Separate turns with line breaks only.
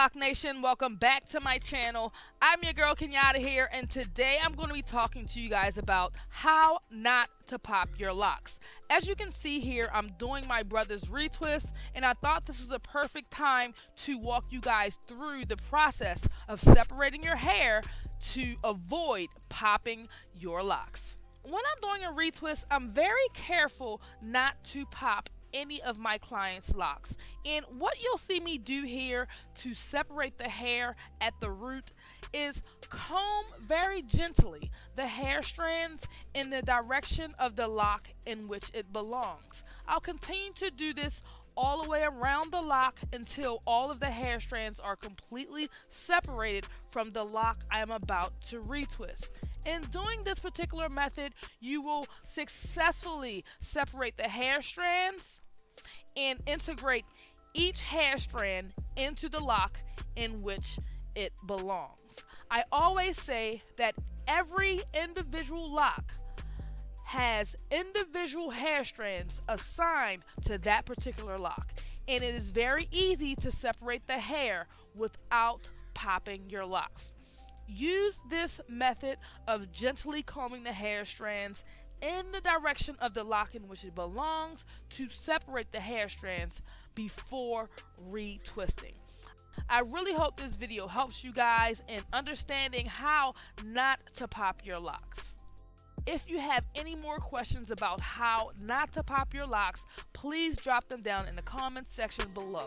Loc Nation, welcome back to my channel. I'm your girl Kenyatta here, and today I'm going to be talking to you guys about how not to pop your locks. As you can see here, I'm doing my brother's retwist, and I thought this was a perfect time to walk you guys through the process of separating your hair to avoid popping your locks. When I'm doing a retwist, I'm very careful not to pop any of my clients' locks. And what you'll see me do here to separate the hair at the root is comb very gently the hair strands in the direction of the lock in which it belongs. I'll continue to do this all the way around the lock until all of the hair strands are completely separated from the lock I am about to retwist. In doing this particular method, you will successfully separate the hair strands and integrate each hair strand into the lock in which it belongs. I always say that every individual lock has individual hair strands assigned to that particular lock, and it is very easy to separate the hair without popping your locks. Use this method of gently combing the hair strands in the direction of the lock in which it belongs to separate the hair strands before retwisting. I really hope this video helps you guys in understanding how not to pop your locks. If you have any more questions about how not to pop your locks, please drop them down in the comments section below.